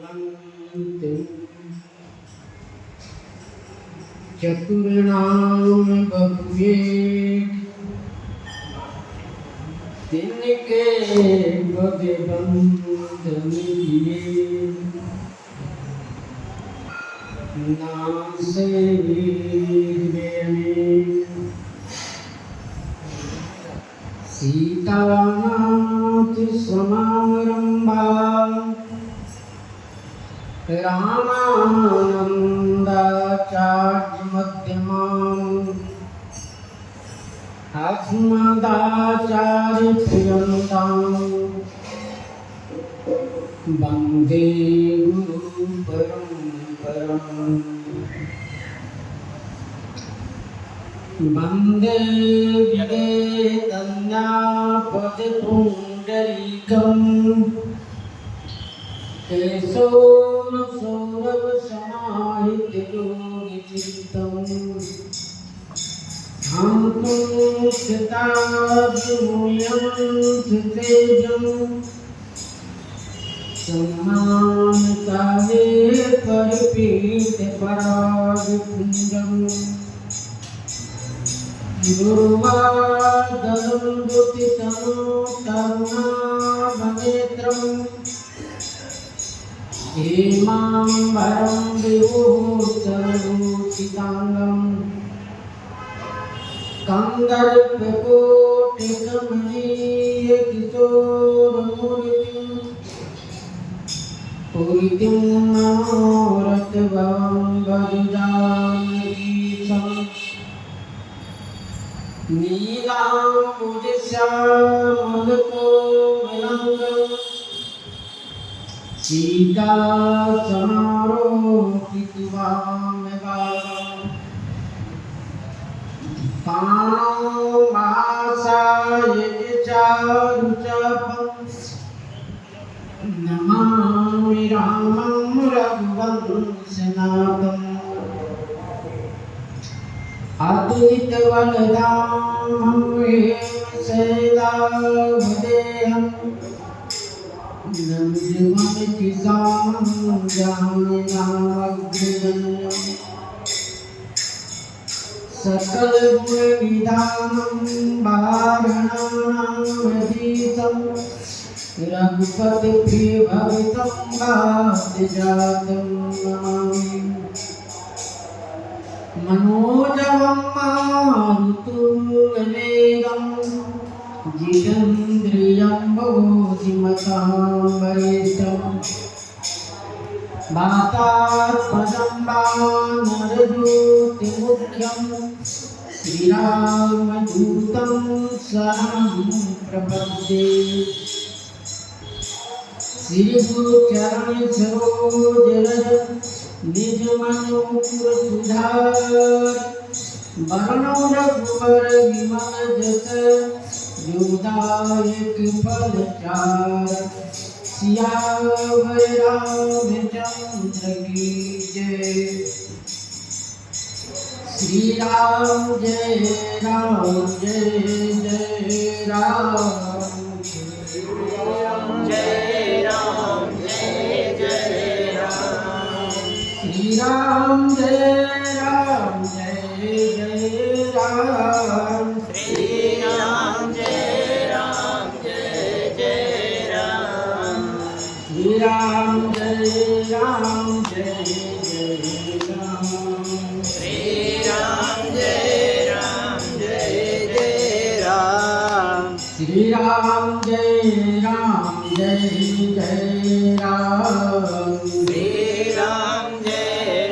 चलन्ति चतुर्णाम बबुए तिनके बदे बंधन दिए नाम से सीतानाथ समारंभा रामानंदाचार्य मध्यमाम् अस्मदाचार्य पर्यन्ताम् वन्दे गुरु परम्पराम् वन्दे वेदन्यापदपुण्डरीकम् केशवसौरभसमाहितयोगिचित्तम् हन्तुं शताब्दमुनियमन्त्रितेजम् सम्मानकाले परिपीतपरागपुञ्जम् गुरुवादनं दुतितनो करुणावनेत्रम् हेमाम्बरं विभूषणभूषिताङ्गम् कन्दर्पकोटिकमनीयकिशोरमूर्तिं पूरितिं मनोरथभवं वरदानगीतम् नीलाम्बुजश्यामलकोमलाङ्गं सीतासमारोपितवामभागम् पाणौ मासायचारुचापं नमामि रामं रघुवंशनाथम् अद्वैतवरदां हेमशैलावदेहम् नमः जामिनाग्रगण्यम् सकलगुणनिधानं वारणानामधीतं रघुपतिप्रियभवितं वादिजातं नमामि मनोजवं मारुतुल्यवेगं जितेन्द्रियं बोधिमतां वरिष्ठम् वातात्मजं वानरज्योतिमुख्यं श्रीरामदूतं शरणं प्रपद्ये श्रीगुरुचरण सरोज निजमनोपुरसुधार वरणो रघुवर विमल जस जोदायक फलचार सियावर रामचंद्र की जय। श्री राम जय जय राम जय राम जय राम श्री राम जय राम श्री राम जय राम श्री राम जय राम श्री राम जय राम श्री राम जय राम श्री राम जय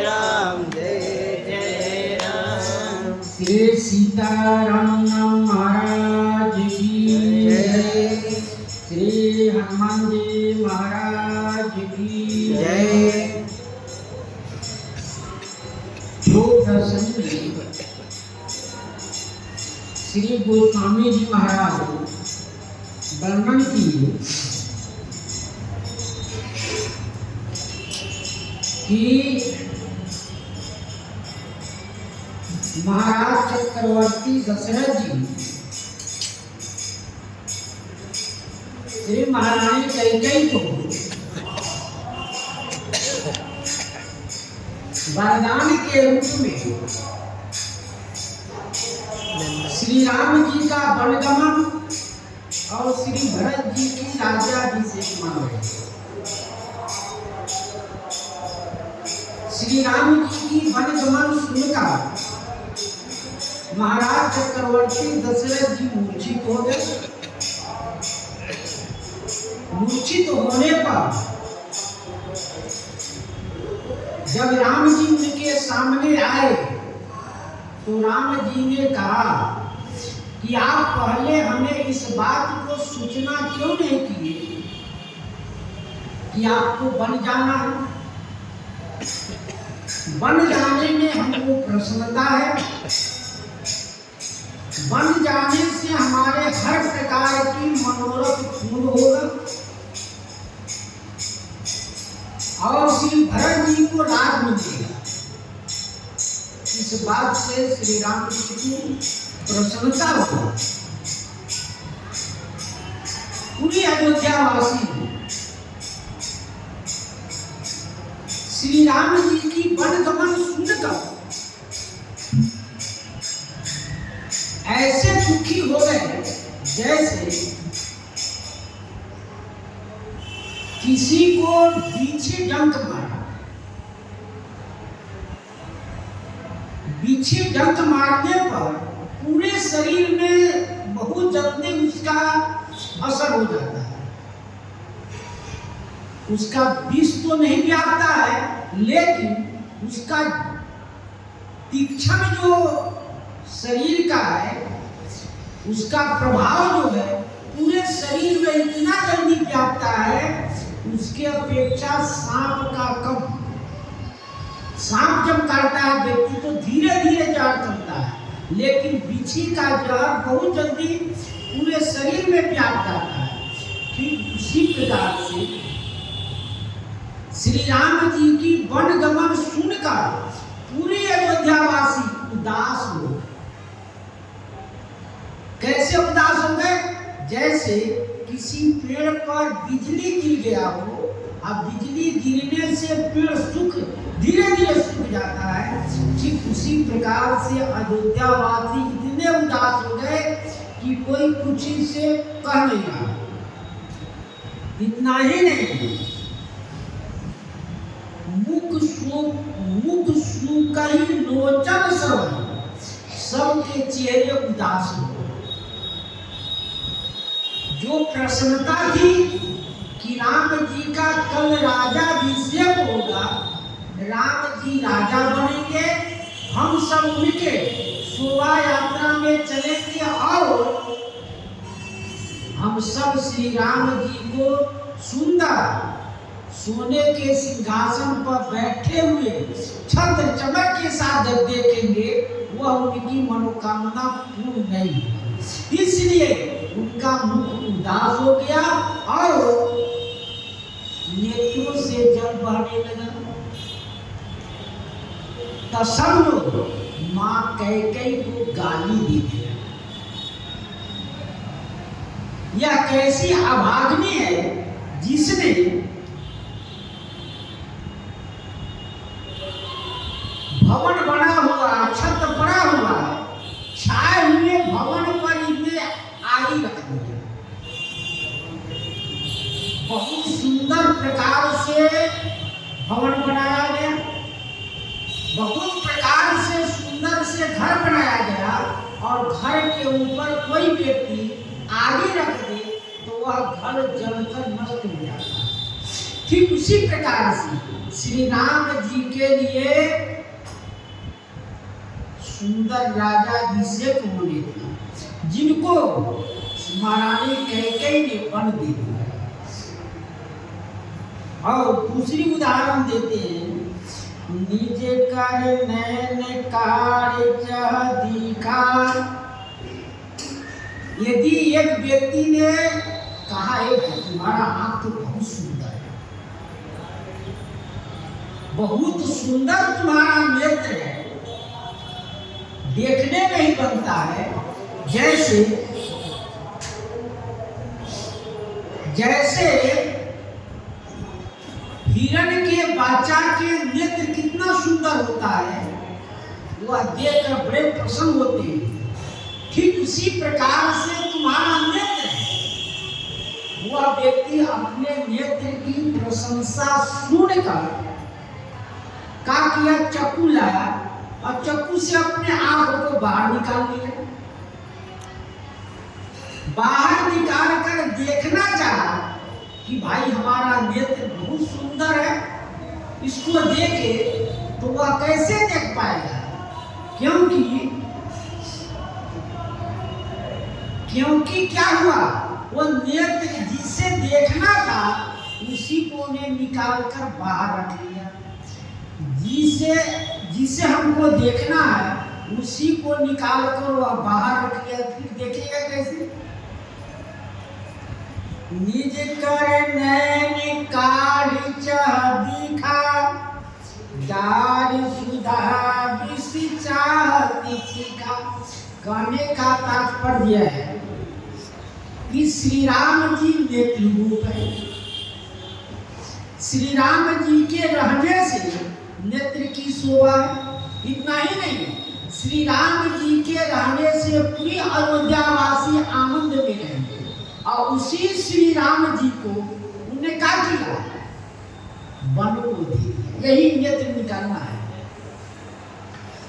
राम श्री सीताराम महाराज की जय। श्री हनुमान जी महाराज की जय। श्री गोस्वामी जी महाराज वर्णन किए कि महाराज चक्रवर्ती दशरथ जी श्री महारानी कैकेयी को वरदान के रूप में श्री राम जी का वनगमन और श्री भरत जी की राज्याभिषेक मांगे। श्री राम जी की वनगमन सुनकर महाराज चक्रवर्ती दशरथ जी मूर्छित हो गए। मूर्छित होने पर जब राम जी उनके सामने आए तो राम जी ने कहा कि आप पहले हमें इस बात को सूचना क्यों नहीं किए कि आपको बन जाना है। बन जाने में हमको प्रसन्नता है। बन जाने से हमारे हर प्रकार की मनोरथ पूर्ण होगा और श्री भरत जी को लाभ मिलेगा। इस बात से श्री रामकृष्ण की प्रसन्नता हो। पूरी अयोध्यावासी श्री राम जी की वनगमन सुनकर ऐसे दुखी हो गए जैसे किसी को बीछी डंक मारा। बीछी डंक मारने पर पूरे शरीर में बहुत जल्दी उसका असर हो जाता है। उसका विष तो नहीं व्यापता है, लेकिन उसका तीक्ष्ण जो शरीर का है उसका प्रभाव जो है पूरे शरीर में इतना जल्दी व्यापता है, उसके अपेक्षा सांप का कम। सांप जब काटता है व्यक्ति तो धीरे धीरे जहर चलता है, लेकिन बिच्छी का जहर बहुत जल्दी पूरे शरीर में व्याप जाता है। ठीक उसी प्रकार से श्री राम जी की वनगमन सुनकर पूरे अयोध्यावासी उदास हो गए। कैसे उदास हो गए? जैसे किसी पेड़ पर बिजली गिर गया हो, अब बिजली गिरने से पेड़ धीरे धीरे सूख जाता है। ठीक उसी प्रकार से अयोध्यावासी इतने उदास हो गए कि कोई कुछ से कह नहीं रहा। इतना ही नहीं, मुख सूखी लोचन सबके चेहरे उदास हो। जो प्रसन्नता थी कि राम जी का कल राज्याभिषेक होगा, राम जी राजा बनेंगे, हम सब उनके शोभा यात्रा में चलेंगे और हम सब श्री राम जी को सुंदर सोने के सिंहासन पर बैठे हुए छत्र चमक के साथ जब देखेंगे, वह उनकी मनोकामना पूर्ण नहीं। इसलिए उनका मुख उदास हो गया और नेत्रों से जल बहने लगा। तब सब लोग मां कैकेयी को गाली देते हैं। यह कैसी अभाग्नि है जिसने भवन बना हुआ, छत पड़ा हुआ, छाए हुए भवन पर इतने आगी रख दी। बहुत सुंदर प्रकार से भवन बनाया गया, बहुत प्रकार से सुंदर से घर बनाया गया और घर के ऊपर कोई व्यक्ति आगे रख दे तो वह घर जलकर नष्ट हो जाता है। ठीक उसी प्रकार से श्री राम जी के लिए सुंदर राज्याभिषेक होने था, जिनको महारानी कैकेयी ने वन दे दिया। और दूसरी उदाहरण देते हैं, निज कर नैन कार्य चह दिखा। यदि एक व्यक्ति ने कहा है तुम्हारा आंख तो बहुत सुंदर है, बहुत सुंदर तुम्हारा नेत्र है, देखने में ही बनता है जैसे हिरण के बच्चा के नेत्र कितना सुंदर होता है, वह देखकर बड़े प्रसन्न होते हैं। ठीक उसी प्रकार से तुम्हारा नेत्र है। वह व्यक्ति अपने नेत्र की प्रशंसा सुनकर क्या किया, चाकू लाया और चाकू से अपने आंखों को बाहर निकाल लिया। बाहर निकाल कर देखना चाहा कि भाई हमारा नेत्र बहुत सुंदर है, इसको देखे तो वह कैसे देख पाएगा, क्योंकि क्या हुआ, वो नेत्र जिसे देखना था उसी को ने निकाल कर बाहर रख लिया। जिसे हमको देखना है उसी को निकाल कर वह बाहर रख लिया, फिर देखेगा कैसे। निज कर नैन काढ़ चाह दिखा, दार सुधा विष चाहती चिका। कहने का तात्पर्य है कि श्री राम जी नेत्र रूप है। श्री राम जी के रहने से नेत्र की शोभा है। इतना ही नहीं, श्री राम जी के रहने से पूरी अयोध्यावासी आनंद में रहेंगे। और उसी श्री राम जी को उन्होंने क्या किया, वन को दे दिया। यही नेत्र निकालना है।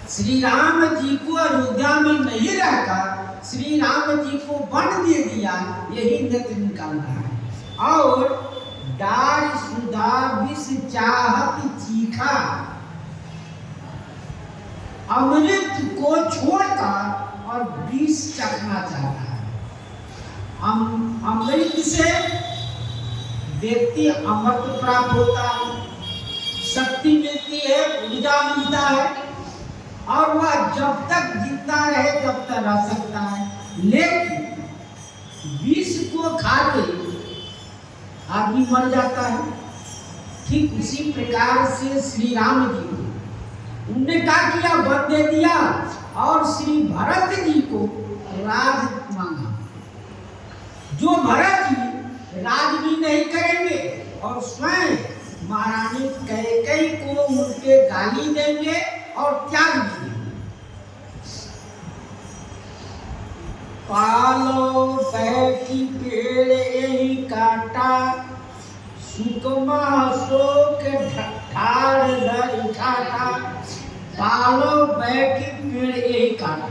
श्री राम जी को अयोध्या में नहीं रहकर श्री राम जी को वन दे दिया, यही नेत्र निकालना है। और दार सुधा विष चाहत चीखा, अमृत को छोड़कर और विष चखना चाहता है। अमृत से व्यक्ति अमृत प्राप्त होता है, शक्ति मिलती है, ऊर्जा मिलता है, और वह जब तक जिंदा रहे तब तक रह सकता है। लेकिन विष को खाके आदमी मर जाता है। ठीक उसी प्रकार से श्री राम जी को उन्होंने क्या किया, वर दे दिया और श्री भरत जी को राज मांगा। जो भरत जी राज भी नहीं करेंगे और स्वयं महारानी कैकेयी को उनके गाली देंगे और त्याग देंगे। पालो बैठी पेड़ यही काटा, सुकमा शोक ठाड़ धर ठाटा। पालो बैठी पेड़ यही काटा,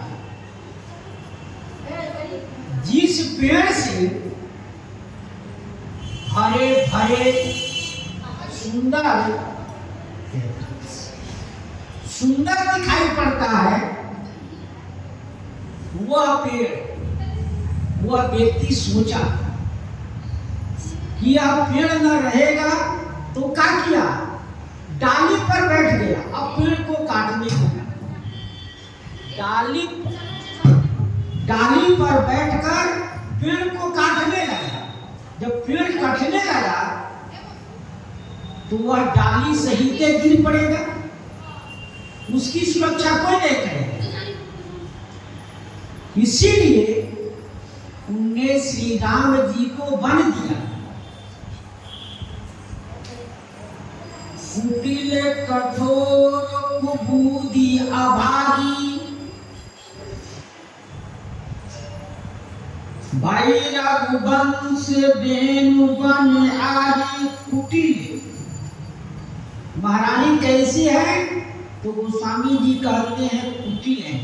जिस पेड़ से हरे भरे सुंदर दिखाई पड़ता है, वह पेड़, वह व्यक्ति सोचा कि यह पेड़ न रहेगा, तो क्या किया, डाली पर बैठ गया। अब पेड़ को काटने लगा। डाली पर बैठकर पेड़ को काटने लगा। जब पेड़ कटने लगा तो वह डाली सहित गिर पड़ेगा, उसकी सुरक्षा कोई नहीं करेगा। इसीलिए उन्होंने श्री राम जी को वन दिया। कुटिल कठोर कुबूदी अभागी, भाई रघुवंश वेणु बन आदि। कुटिल महारानी कैसी है, तो गोस्वामी जी कहते हैं कुटिल है,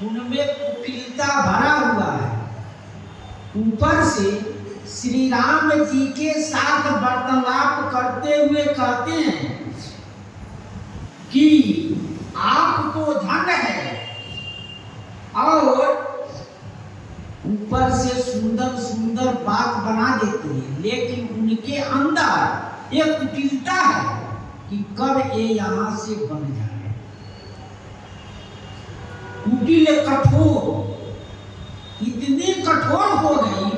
उनमें कुटिलता भरा हुआ है। ऊपर से श्री राम जी के साथ वार्तालाप करते हुए कहते हैं कि आपको धन है, और ऊपर से सुंदर सुंदर बात बना देते हैं, लेकिन उनके अंदर एक कुटिलता है कि कब ये यहां से बन जाए। कुटिल कठोर, इतनी कठोर हो गई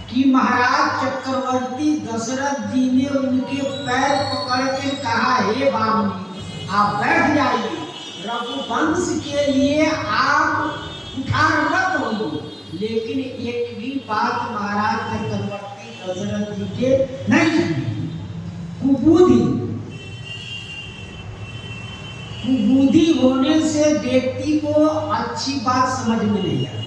कि महाराज चक्रवर्ती दशरथ जी ने उनके पैर पकड़ के कहा, हे बाबूजी आप बैठ जाइए, रघुवंश के लिए आप उठार मत हो। लेकिन एक भी बात महाराज चक्रवर्ती दशरथ जी के नहीं सुनी। से व्यक्ति को अच्छी बात समझ में नहीं आता।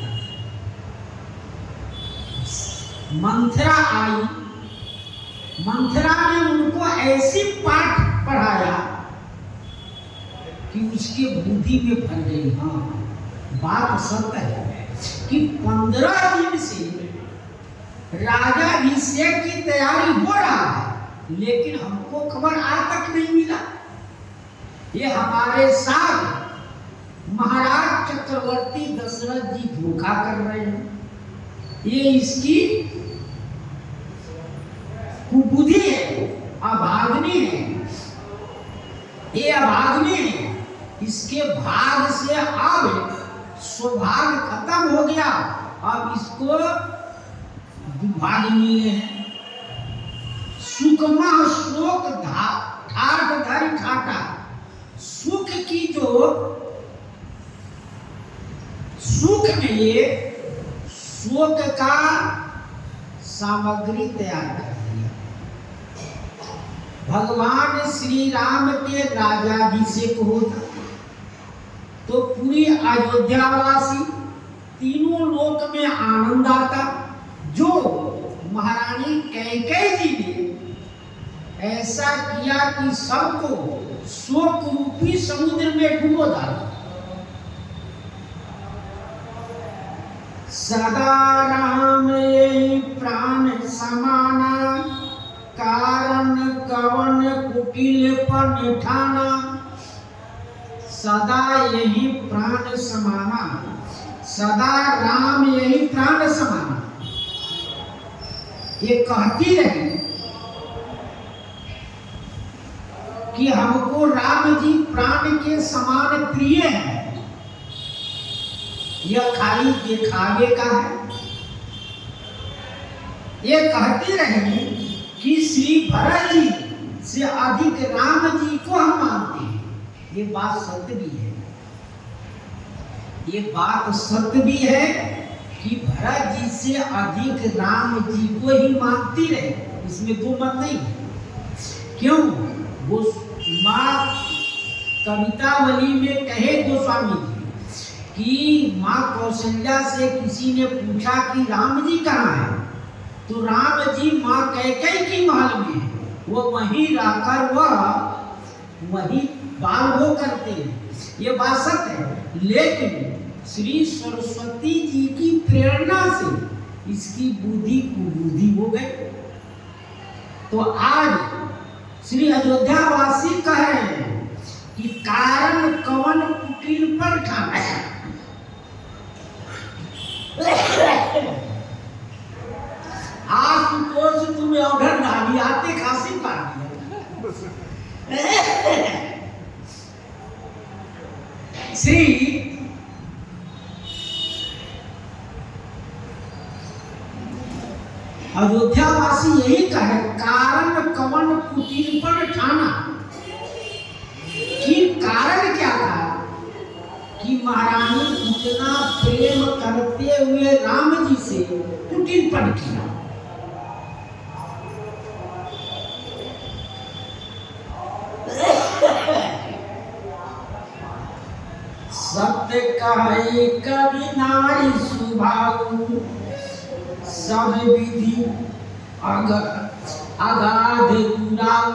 मंथरा आई, मंथरा ने उनको ऐसी पाठ पढ़ाया कि उसकी बुद्धि में भर गई। हाँ, बात सत्य है कि 15 दिन से राजाभिषेक की तैयारी हो रहा है, लेकिन हमको खबर आज तक नहीं मिला। ये हमारे साथ महाराज चक्रवर्ती दशरथ जी धोखा कर रहे हैं। ये इसकी कुबुद्धि है, अभाग्नि है। ये अभाग्नि है, इसके भाग से अब सौभाग्य खत्म हो गया। अब इसको दुर्भाग्य है। सुकमा शोक ठाठ धरि ठाटा, सुख की जो सुख में ये शोक का सामग्री तैयार कर दिया। भगवान श्री राम के राजाभिषेक होता तो पूरी अयोध्यावासी तीनों लोक में आनंद आता। जो महारानी कैकेयी जी ने ऐसा किया कि सबको शोक रूपी समुद्र में डूबो डाला। सदा राम यही प्राण समाना, कारण कवन कुटिल पर निठाना। सदा यही प्राण समाना, सदा राम यही प्राण समाना। ये कहती रही कि हमको राम जी प्राण के समान प्रिय है। यह खाली दिखावे का है। ये कहती रही कि श्री भरत जी से अधिक राम जी को हम मानते हैं। ये बात सत्य भी है। ये बात सत्य भी है कि भरत जी से अधिक राम जी को ही मानती रहे, इसमें दो मत नहीं। क्यों? वो माँ कवितावली में कहे गोस्वामी जी कि माँ कौशल्या से किसी ने पूछा कि राम जी कहाँ है, तो राम जी माँ कैकेयी की महल में है। वो वहीं रहकर वही बाल वो करते हैं। ये बात सत्य है। लेकिन श्री सरस्वती जी की प्रेरणा से इसकी बुद्धि कुबुद्धि हो गई। तो आज श्री अयोध्यावासी कह रहे हैं कि कारण कवन कुटिल पर ठाना। आशुतोष तुम्हें ऑर्डर डाली आते खांसी पार श्री अयोध्यावासी यही कहे कारण कवन कुटिल पर ठाना। कि कारण क्या था कि महारानी इतना प्रेम करते हुए राम जी से कुटिल पर किया। सत्य कहे कवि नारी सुभाऊ, सब विधि अगाध दुराऊ।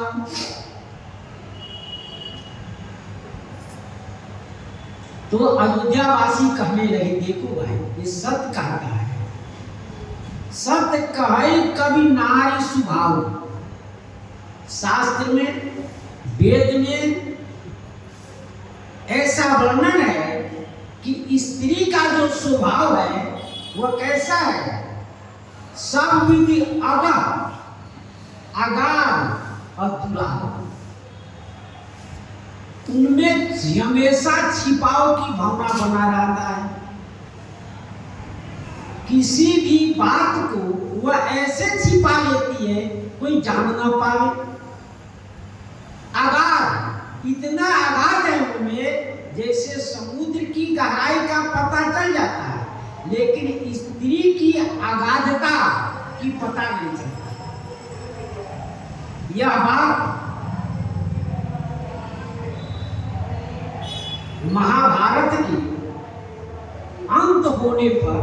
तो अयोध्यावासी कहने लगे देखो भाई ये सत्य कहता है। सत्य कहे कवि नारी सुभाऊ। शास्त्र में वेद में ऐसा वर्णन है कि स्त्री का जो स्वभाव है वह कैसा है। सब विधि अगाध और दुराऊ। उनमें हमेशा छिपाव की भावना बना रहता है। किसी भी बात को वह ऐसे छिपा लेती है कोई जान ना पाए। अगाध, इतना अगाध है उनमें जैसे समुद्र की गहराई का पता चल जाता है, लेकिन स्त्री की अगाधता की पता नहीं चलता। यह बात महाभारत के अंत होने पर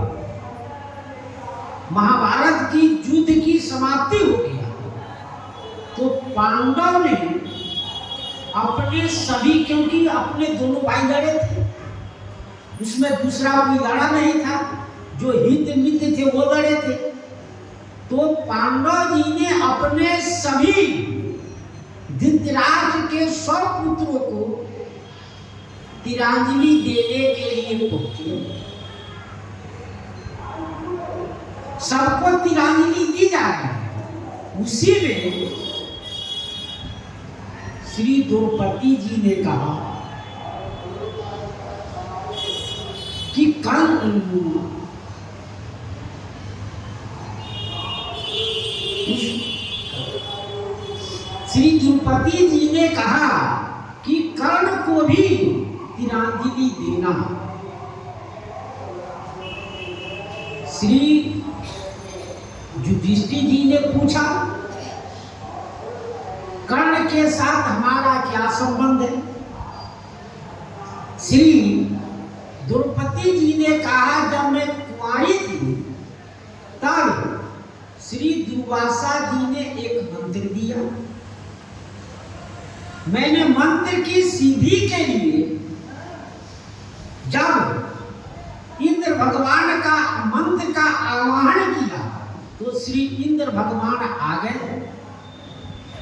महाभारत की युद्ध की समाप्ति हो गया, तो पांडव ने अपने सभी, क्योंकि अपने दोनों भाई लड़े थे, उसमें दूसरा कोई लड़ा नहीं था, जो हित मित्र थे वो लड़े थे, तो पांडव जी ने अपने सभी धृतराष्ट्र के 100 पुत्रों को तिलांजलि देने के लिए पहुंचे। सबको तिलांजलि दी जा रही है। उसी में श्री द्रौपदी जी ने कहा कि श्री द्रौपदी जी ने कहा कि कर्ण को भी तिलांजलि देना। श्री युधिष्ठिर जी ने पूछा, कर्ण के साथ हमारा क्या संबंध है? श्री द्रौपदी जी ने कहा, जब मैं कुंवारी थी तब श्री दुर्वासा जी ने एक मंत्र दिया, मैंने मंत्र की सिद्धि के लिए जब इंद्र भगवान का मंत्र का आह्वान किया तो श्री इंद्र भगवान आ गए।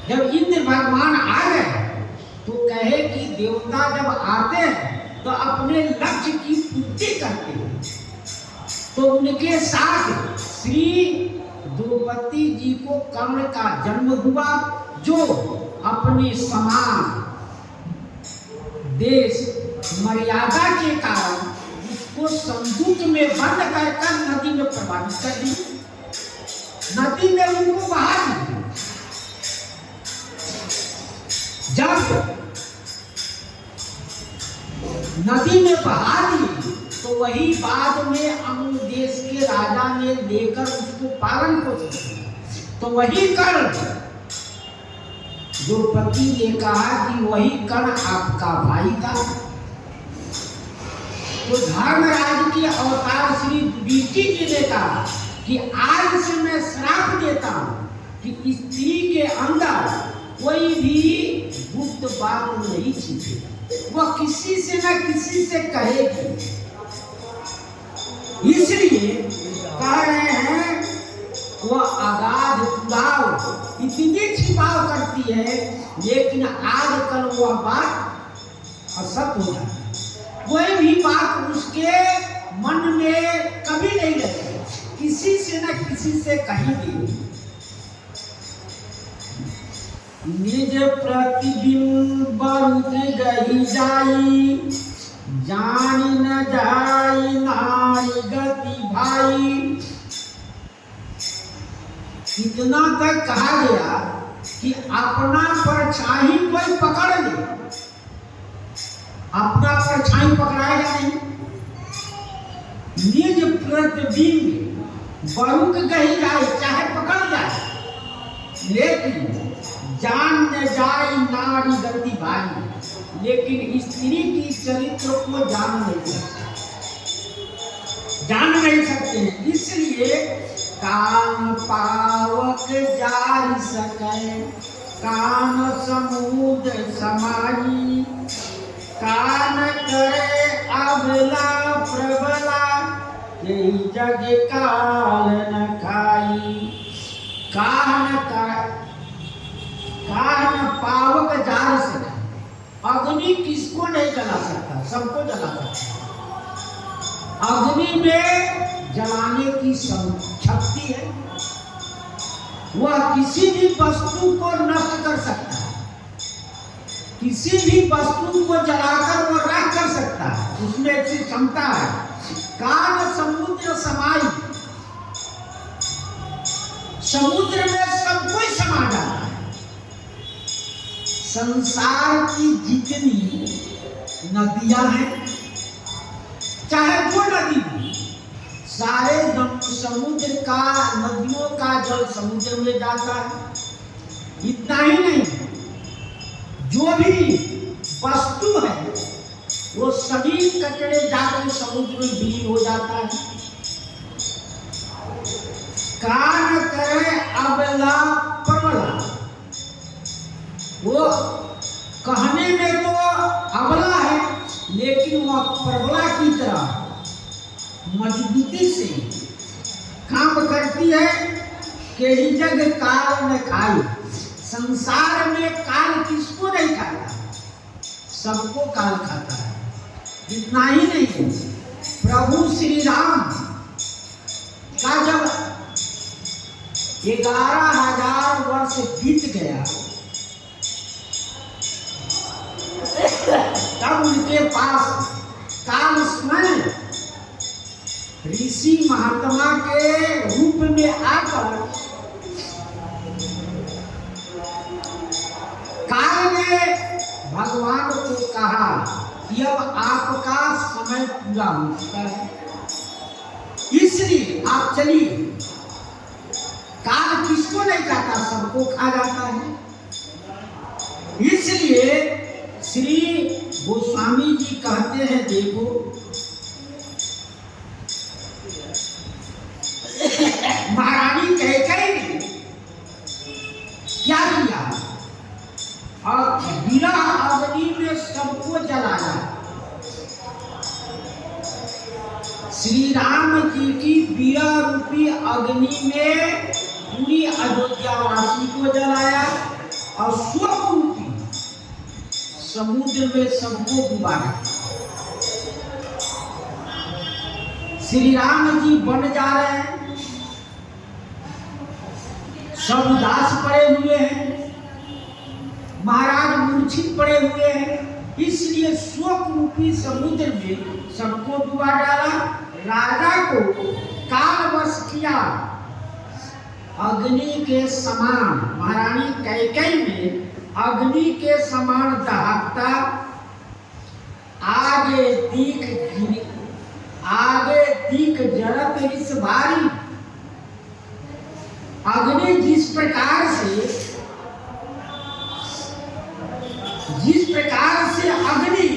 जब इंद्र भगवान आ गए तो कहे कि देवता जब आते हैं तो अपने लक्ष्य की पूर्ति करते हैं, तो उनके साथ श्री द्रौपदी जी को कर्ण का जन्म हुआ, जो अपने समान देश मर्यादा के कारण उसको संदूक में बंद कर नदी में प्रवाहित कर दी, नदी में उनको बहा दी। जब नदी में बहा दी तो वही बाद में अन्य देश के राजा ने लेकर उसको पालन पोषण किया, तो वही कर्ण द्रौपदी ने कहा कि वही कर्ण आपका भाई था। तो धर्मराज के अवतार श्री युधिष्ठिर जी ने कहा कि आज से मैं श्राप देता हूं कि स्त्री के अंदर कोई भी गुप्त बात नहीं छिपेगा, वह किसी से न किसी से कहेगी। इसलिए कह रहे हैं वह अगाध पुलाव इतनी छिपाव करती है, लेकिन आजकल वह बात असत हो जाती है, कोई भी बात उसके मन में कभी नहीं रहती, किसी से न किसी से कहेगी। निज प्रतिबिंब रुक गई जाई, जानी न जाई नारी गति भाई। इतना तक कहा गया कि अपना परछाई कोई पकड़ ले, अपना परछाई पकड़ाएगा नहीं। निज प्रतिबिंब बरुक गई जाए, चाहे पकड़ जाए, लेकिन जान न जाए नारी गति भाई, लेकिन स्त्री की चरित्र को जान नहीं सकते। इसलिए कान पावक जारी सके, कान समुद्र समाई, कान करे अबला प्रबला, यही जग काल न खाई। कान पावक जार सके, अग्नि किसको नहीं जला सकता, सबको जला सकता। अग्नि में जलाने की शक्ति है, वह किसी भी वस्तु को नष्ट कर सकता है, किसी भी वस्तु को जलाकर वो राख कर सकता है, उसमें ऐसी क्षमता है। कान समुद्र समाई, समुद्र में सब कोई समा जाता है। संसार की जितनी नदियां हैं, चाहे वो नदी भी, सारे समुद्र का, नदियों का जल समुद्र में जाता है। इतना ही नहीं, जो भी वस्तु है वो सभी कचरे जाकर समुद्र में विलीन हो जाता है। कान करे अबला प्रबला, वो कहने में तो अबला है लेकिन वह प्रबला की तरह मजबूती से काम करती है कि जग काल न खाई। संसार में काल किसको नहीं खाता, सबको काल खाता है। इतना ही नहीं, प्रभु श्री राम का जब 11,000 वर्ष बीत गया तब उनके पास काल स्मरण ऋषि महात्मा के रूप में आकर काल ने भगवान को कहा कि अब आपका समय पूरा हो चुका है, इसलिए आप चलिए। काल किसको नहीं खाता, सबको खा जाता है। इसलिए श्री गोस्वामी जी कहते हैं, देखो महारानी कैकेयी ने क्या किया, और बिना अग्नि में सबको जलाया। श्री राम जी की बीरा रूपी अग्नि में पूरी अयोध्यावासी को जलाया और शोक रूपी समुद्र में सबको डुबाया। श्री राम जी बन जा रहे हैं, सब उदास पड़े हुए हैं, महाराज मूर्छित पड़े हुए हैं, इसलिए शोक रूपी समुद्र में सबको डुबा डाला। राजा को कालवश किया, अग्नि के समान महारानी कैकेयी में अग्नि के समान दहकता आगे दीख जरत इस भारी। अग्नि जिस प्रकार से अग्नि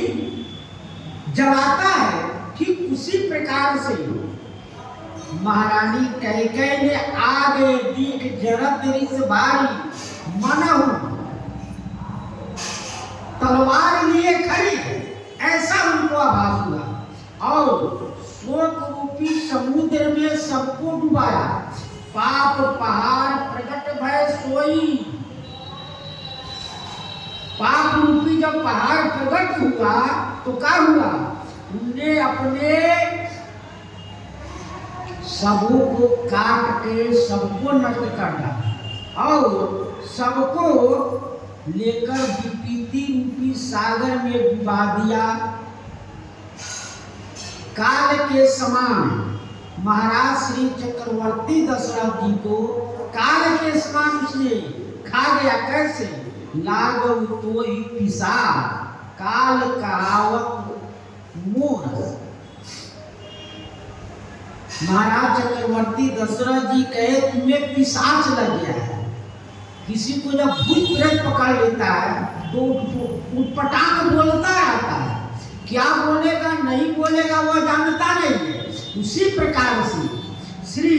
जलाता है, ठीक उसी प्रकार से महारानी कैकेयी ने आगे दीख जरत इस भारी मनहु तलवार लिए खड़ी, ऐसा उनको आभास हुआ और शोक रूपी समुद्र में सबको डुबाया। पाप पहाड़ प्रकट भय सोई। पाप रूपी जब पहाड़ प्रकट हुआ तो क्या हुआ, उनने अपने सबों को काट के सबको नष्ट कर डाला और सबको लेकर विपत्ति रूपी सागर में डुबा दिया। काल के समान महाराज श्री चक्रवर्ती दशरथ जी को काल के समान उसने खा गया। कैसे, लागव तो ही पिसा काल कहावत मोह। महाराज चक्रवर्ती दशरथ जी कहे तुम्हें पिशाच लग गया है। किसी को जब भूत प्रेत पकड़ लेता है तो उटपटांग बोलता रहता है, क्या बोलेगा नहीं बोलेगा वह जानता नहीं है। उसी प्रकार से श्री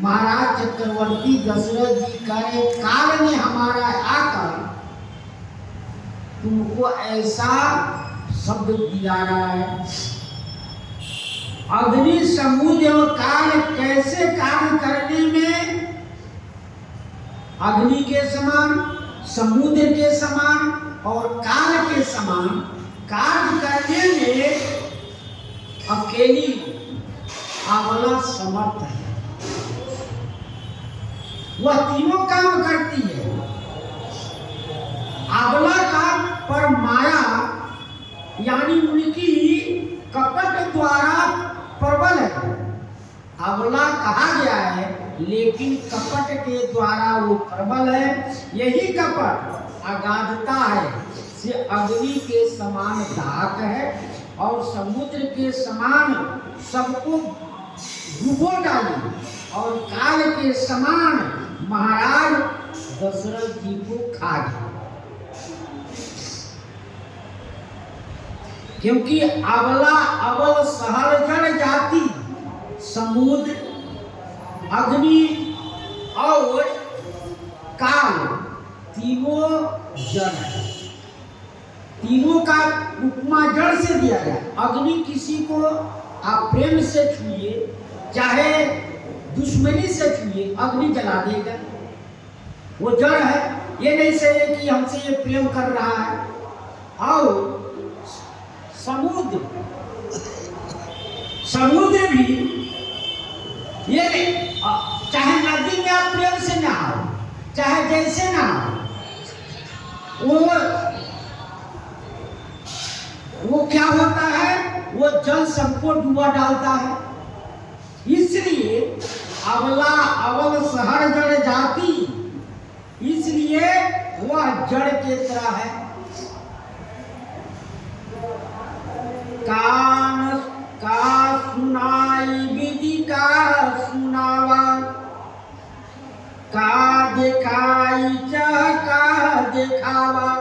महाराज चक्रवर्ती दशरथ जी कहे काल ने हमारा आकर तुमको ऐसा शब्द दिया रहा है। अग्नि समुद्र और काल कैसे कार्य करने में अग्नि के समान, समुद्र के समान और काल के समान कार्य करने में अकेली अबला समर्थ है। वह तीनों काम करती है। अबला का पर माया यानी उनकी कपट द्वारा प्रबल है। अबला कहा गया है लेकिन कपट के द्वारा वो प्रबल है। यही कपट अगाधता है से अग्नि के समान दाहक है और समुद्र के समान सबको डुबो डाली और काल के समान महाराज दशरथ जी को खा गया। क्योंकि अबला अबल सहल जड़ जाति, समुद्र, अग्नि और काल तीनों जड़ है। तीनों का उपमा जड़ से दिया गया। अग्नि किसी को आप प्रेम से छूइए, चाहे दुश्मनी से छूइए, अग्नि जला देगा, वो जड़ है। ये नहीं सही कि हमसे ये प्रेम कर रहा है। और समुद्र, समुद्र भी ये चाहे नदी में आप प्रेम से नहाओ, चाहे जैसे नहाओ, वो क्या होता है, वो जल सबको डुबा डालता है। इसलिए अबला अबल सहर जड़ जाति, इसलिए वह जड़ के तरह है। कान का सुनाई विधि का सुनावा, का दिखाई चाह का दिखावा।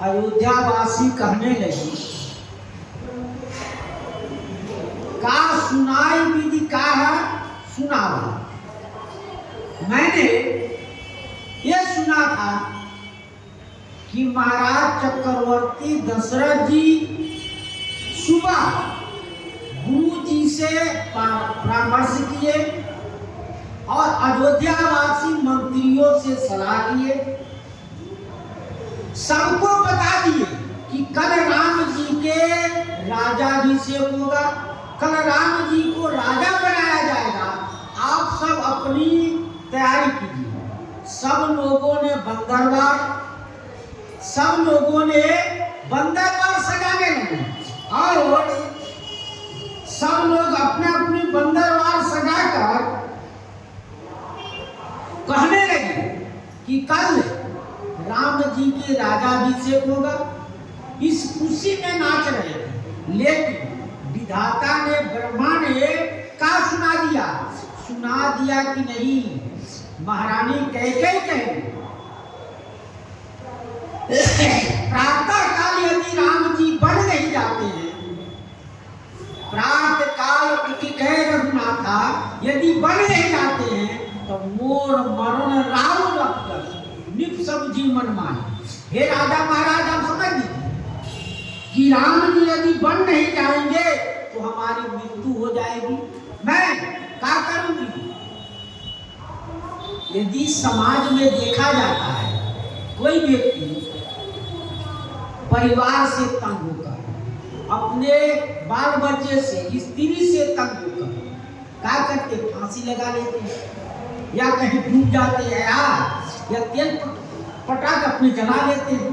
अयोध्यावासी कहने लगे, का सुनाई विधि का सुनावा। मैंने ये सुना था कि महाराज चक्रवर्ती दशरथ जी सुबह गुरु जी से परामर्श किए और अयोध्यावासी मंत्रियों से सलाह लिए, सबको बता दिए कि कल राम जी के राजाभिषेक होगा, कल राम जी को राजा बनाया जाएगा, आप सब अपनी तैयारी कीजिए। सब लोगों ने बंदरवार सजाने लगे और सब लोग अपने अपने बंदरवार सजाकर कहने लगे कि कल राम जी के राजाभिषेक होगा। इस खुशी में नाच रहे थे, लेकिन विधाता ने, ब्रह्मा ने क्या सुना दिया कि नहीं, महारानी कैकेयी कहेंगे प्रातः काल यदि राम जी बन नहीं जाते हैं, प्रातः काल उनकी कह रघुनाथा यदि बन नहीं जाते हैं, तो मोर मरण राव रखकर निप सब जीवन माने। हे राजा महाराज, आप समझ लीजिए कि राम जी यदि बन नहीं जाएंगे तो हमारी मृत्यु हो जाएगी। मैं क्या करूंगी? यदि समाज में देखा जाता है कोई व्यक्ति परिवार से तंग होकर, अपने बाल बच्चे से, स्त्री से तंग होकर क्या करते, फांसी लगा लेते हैं, या कहीं डूब जाते हैं, या तेल पटाक अपने जला लेते हैं,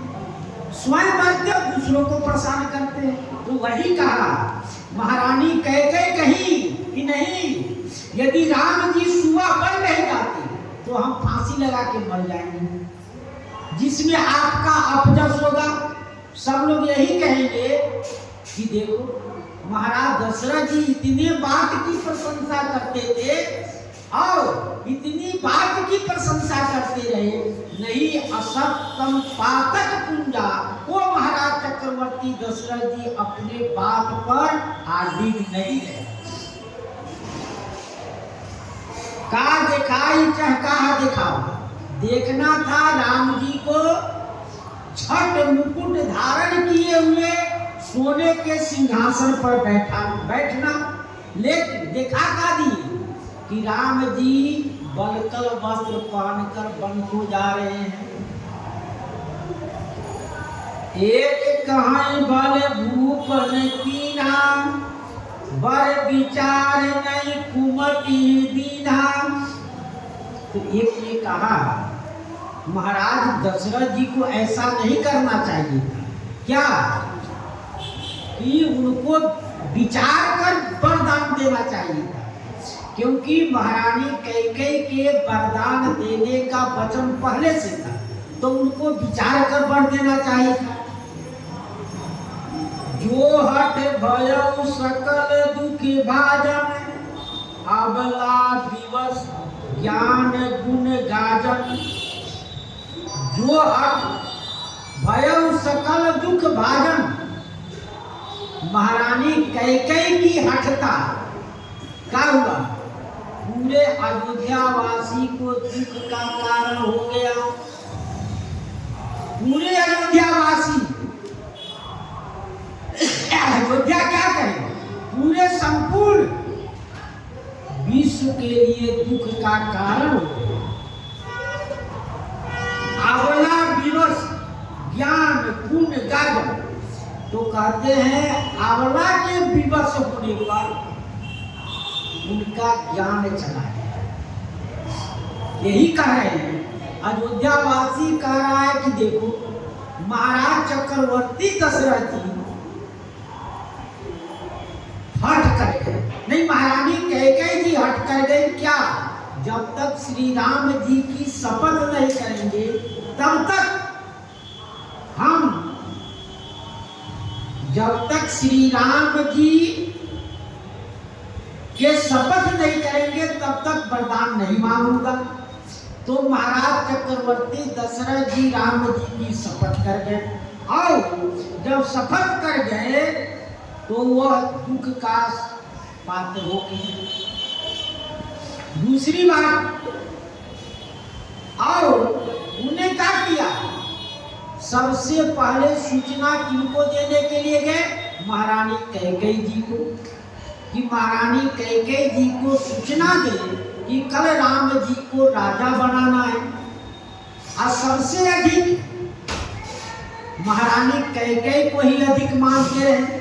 स्वयं मरते और दूसरों को परेशान करते हैं। तो वही कहा महारानी कैकेयी कही कि नहीं, यदि राम जी सुबह बन नहीं जाते तो हम फांसी लगा के मर जाएंगे, जिसमें आपका अपजस होगा। सब लोग यही कहेंगे कि देखो महाराज दशरथ जी इतने बात की प्रशंसा करते थे और इतनी बात की प्रशंसा करते रहे, नहीं असत्यम पातक पुंजा, वो महाराज चक्रवर्ती दशरथ जी अपने बात पर आदि नहीं रहे। का दिखाई चाह कहा दिखाओ, देखना था राम जी को छठ मुकुट धारण किए हुए सोने के सिंहासन पर बैठना, लेकिन देखा का दिए कि राम जी बलकल वस्त्र पहनकर वन को जा रहे हैं। एक कहानी बल भूप ने कीना, बर विचार नहीं कुमति दीना। तो एक ने कहा महाराज दशरथ जी को ऐसा नहीं करना चाहिए था, क्या कि उनको विचार कर वरदान देना चाहिए था, क्योंकि महारानी कैकेयी के वरदान देने का वचन पहले से था, तो उनको विचार कर वर देना चाहिए था। जो हट भयउ सकल दुख भाजन, अबला दिवस ज्ञान गुण गाजन। जो हट भयउ सकल दुख भाजन। महारानी कैकेयी की हठता क्या हुआ? पूरे अयोध्यावासी को दुख का कारण हो गया। पूरे अयोध्यावासी, अयोध्या क्या कहे, पूरे संपूर्ण विश्व के लिए दुख का कारण हो गया। अबला विवश ज्ञान पुण्य गाजन, तो कहते हैं अबला के विवश होने पर उनका ज्ञान चला गया। यही कह रहे हैं, अयोध्यावासी कह रहा है कि देखो महाराज चक्रवर्ती दशरथ जी हट कर गए, नहीं महारानी कैकेयी जी हट कर गए। क्या? जब तक श्री राम जी की शपथ नहीं करेंगे तब तक हम, जब तक श्री राम जी के शपथ नहीं करेंगे तब तक वरदान नहीं मांगूंगा। तो महाराज चक्रवर्ती दशरथ जी राम जी की शपथ कर गए, और जब शपथ कर गए तो वह दुख का पात्र हो गए। दूसरी बात, और उन्हें क्या किया? सबसे पहले सूचना किनको देने के लिए गए? महारानी कैकेयी जी को, कि महारानी कैकेयी जी को सूचना दे कि कल राम जी को राजा बनाना है। और सबसे अधिक महारानी कैकेयी को ही अधिक मानते रहे।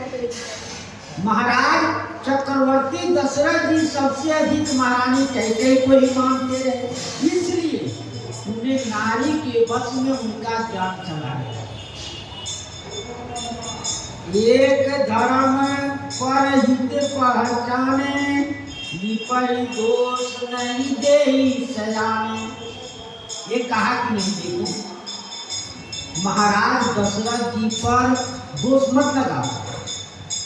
महाराज चक्रवर्ती दशरथ जी सबसे अधिक महारानी कैकेयी को ही मानते रहे, इसलिए उन्हें नारी के वश में उनका ज्ञान चला गया। एक धर्म पर हित पहचाने, निपई दोष नहीं देई सयाने। ये कहा कि नहीं? देखो महाराज दशरथ जी पर दोष मत लगाओ।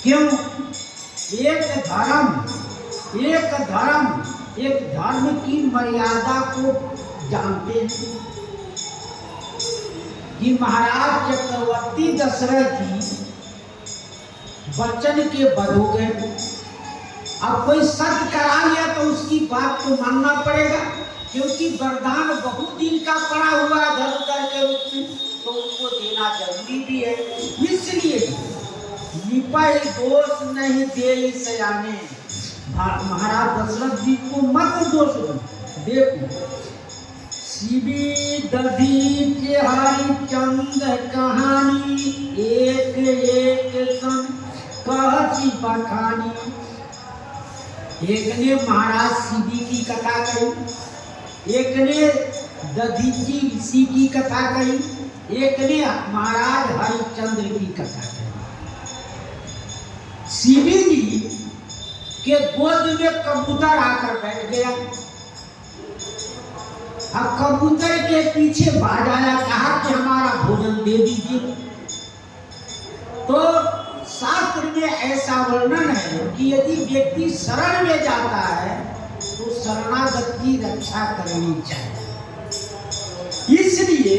क्यों? एक धर्म की मर्यादा को जानते हैं कि महाराज चक्रवर्ती दशरथ जी वचन के बद्ध हो गए। अब कोई सत्य करा लिया तो उसकी बात को मानना पड़ेगा, क्योंकि वरदान बहुत दिन का पड़ा हुआ है धर्मकर के रूप में, तो उनको देना जरूरी भी है। इसलिए निपई दोष नहीं दे सयाने, महाराज दशरथ जी को मत दोष दो। देखो शिवी दधी के हरिचंद्र कहानी, एक एक सन कहती बखानी। एक ने महाराज शिवी की कथा कही, एक ने दधीची ऋषि की कथा कही, एक ने महाराज हरिचंद्र की कथा कही। शिवी जी के गोद में कबूतर आकर बैठ गया। अब कबूतर के पीछे भाग आया, कहा कि हमारा भोजन दे दीजिए। तो शास्त्र में ऐसा वर्णन है कि यदि व्यक्ति शरण में जाता है तो शरणागत की रक्षा करनी चाहिए। इसलिए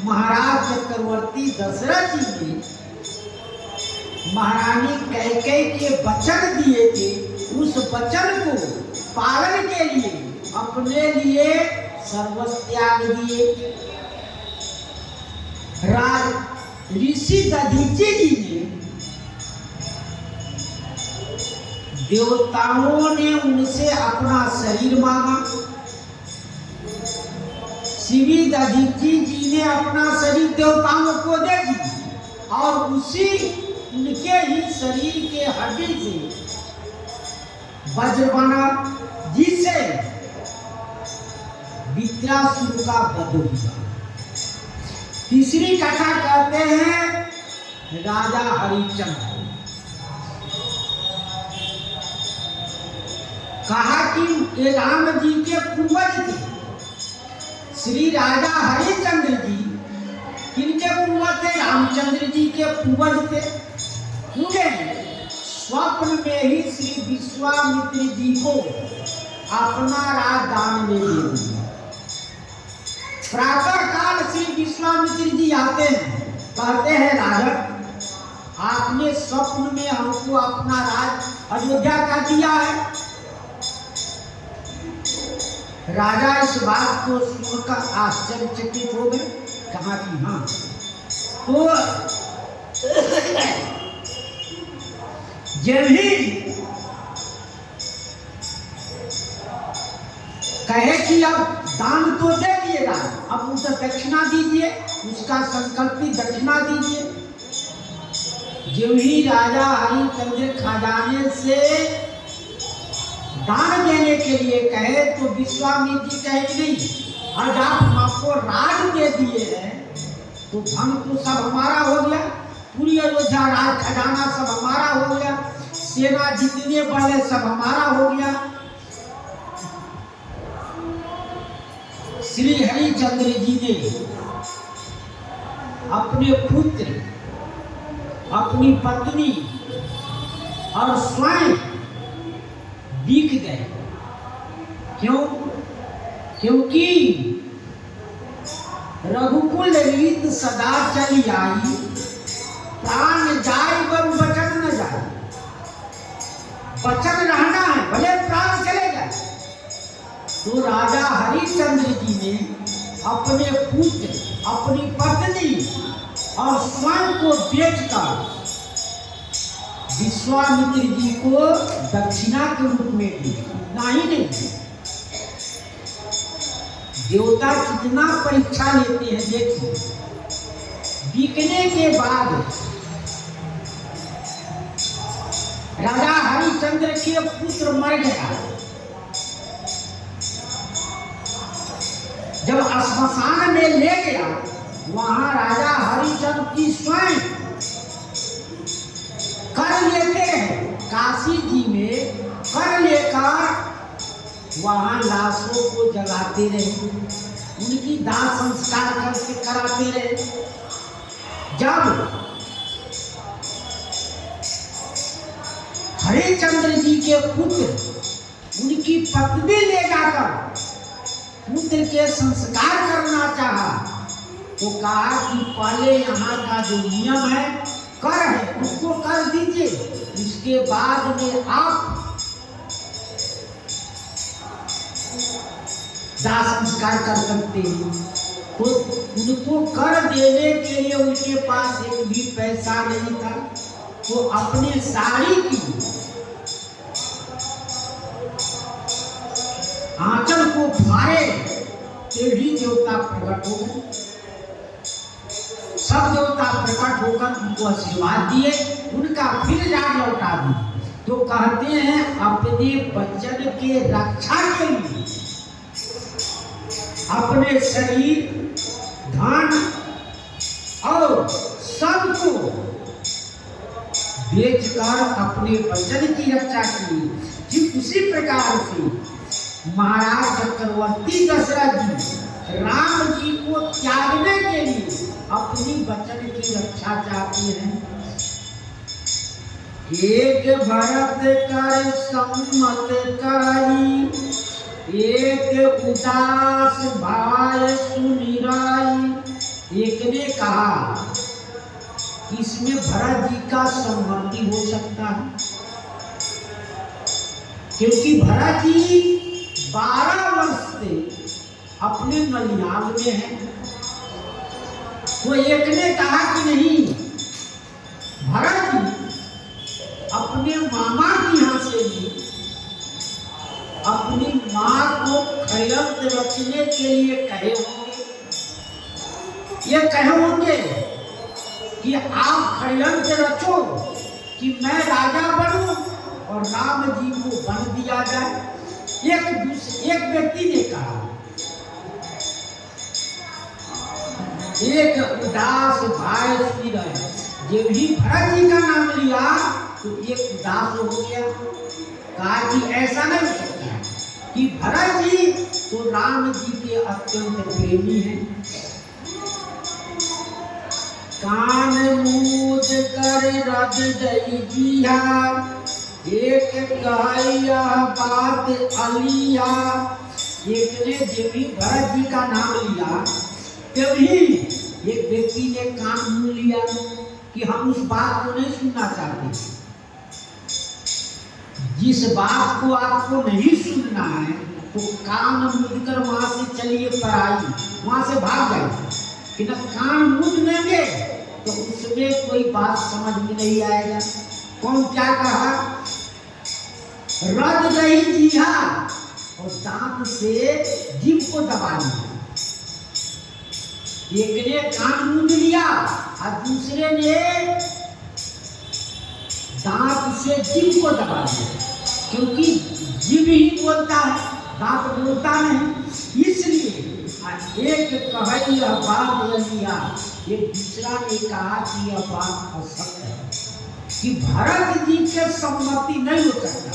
महाराज चक्रवर्ती दशरथ जी ने महारानी कैकेयी के वचन दिए थे, उस वचन को पालन के लिए अपने लिए सर्वस्व त्याग दिए। राज ऋषि दधीची जी ने, देवताओं ने उनसे अपना शरीर मांगा। शिवी दधीची जी ने अपना शरीर देवताओं को दे दिया, और उसी उनके ही शरीर के हड्डी से वज्र बना, जिससे वित्रासुर का वध हुआ। तीसरी कथा कहते हैं राजा हरिचंद्र। कहा कि ये राम जी के पूर्वज थे। श्री राजा हरिचंद्र जी किनके पूर्वज थे? रामचंद्र जी के पूर्वज थे। उन्हें स्वप्न में ही श्री विश्वामित्र जी को अपना राज दान में दे दिया। प्रातः काल श्री विश्वामित्र जी आते हैं, कहते हैं राजन, आपने स्वप्न में हमको अपना राज अयोध्या का दिया है। राजा इस बात को सुनकर आश्चर्यचकित हो गए, कहा कि हाँ। तो जब ही कहे कि अब दान तो दे दिएगा, अब उसे दक्षिणा दीजिए, उसका संकल्पित दक्षिणा दीजिए। जो ही राजा हरिश्चंद्र खजाने से दान देने के लिए कहे तो विश्वामित्र जी कहे कि नहीं, आज आप आपको राज दे दिए हैं तो धन तो सब हमारा हो गया, पूरी अयोध्या राज खजाना सब हमारा हो गया, सेना जितने बड़े सब हमारा हो गया। श्री हरिश्चंद्र जी ने अपने पुत्र, अपनी पत्नी और स्वयं बिक गए। क्यों? क्योंकि रघुकुल रीत सदा चली आई, प्राण जाए वर वचन न जाए। वचन रहना है, भले प्राण चले गए। तो राजा हरिश्चंद्र जी ने अपने पुत्र, अपनी पत्नी और स्वयं को बेचकर विश्वामित्र जी को दक्षिणा के रूप में दी। नहीं, देवता कितना परीक्षा लेते हैं देखिए। बिकने के बाद राजा हरिश्चंद्र के पुत्र मर गया। जब श्मशान में ले गया, वहां राजा हरिश्चंद्र की स्वयं कर लेते हैं, काशी जी में कर लेकर वहां लाशों को जलाते रहे, उनकी दाह संस्कार करके कराते रहे। जब हरिश्चंद्र जी के पुत्र उनकी पत्नी ले जाकर पुत्र के संस्कार करना चाहा, तो कहा कि पहले यहाँ का जो नियम है, कर है, उसको कर दीजिए, उसके बाद में आप दाह संस्कार कर सकते हैं। तो उनको कर देने के लिए उनके पास एक भी पैसा नहीं था। तो अपने साड़ी की आंचल को फाड़े, भी देवता प्रकट हो गए। सब देवता प्रकट होकर उनको आशीर्वाद दिए, उनका फिर लाड लौटा दिए। तो कहते हैं अपने बच्चन के रक्षा के लिए अपने शरीर, धन और सबको बेचकर अपने बच्चन की रक्षा की। ठीक उसी प्रकार से महाराज चक्रवर्ती दशरथ जी राम जी को त्यागने के लिए अपनी वचन की रक्षा चाहते हैं। एक भरत कर सम्मत करी, एक उदास भाई सुनिराई। एक ने कहा कि इसमें भरत जी का सम्मति हो सकता है, क्योंकि भरत जी 12 वर्ष से अपने नलियाल में है। तो एक ने कहा कि नहीं, भरत जी अपने मामा के यहाँ से भी अपनी माँ को खड़ंग रखने के लिए कहे होंगे। ये कहे होंगे कि आप खड़ंग रचो कि मैं राजा बनूं और राम जी को बन दिया जाए। एक व्यक्ति ने कहा, एक उदास भाई सुनी रहे। जब भी भरत जी का नाम लिया तो एक उदास हो गया। कहा कि ऐसा नहीं हो सकता कि भरत जी तो राम जी के अत्यंत प्रेमी हैं। कान मूद कर रद गई जिया, एक कहैया बात अलिया। एक ने जब भी भरत जी का नाम लिया तभी एक व्यक्ति ने कान मूंद लिया कि हम उस बात को नहीं सुनना चाहते। जिस बात को आपको नहीं सुनना है तो कान मूंदकर वहां से चलिए पराई, वहां से भाग जाइए। कि न कान मूंद लेंगे तो उसमें कोई बात समझ में नहीं आएगा। कौन क्या कहा? रद रही जीहा और दांत से जीभ को दबा लिया। एक ने कान मूंद लिया और दूसरे ने दांत से जीभ को दबा दिया, क्योंकि जीभ ही बोलता है, दांत बोलता नहीं। इसलिए एक कही यह बात लिया, एक दूसरा ने कहा कि यह बात असत्य है कि भरत जी के सम्मति नहीं हो सकता।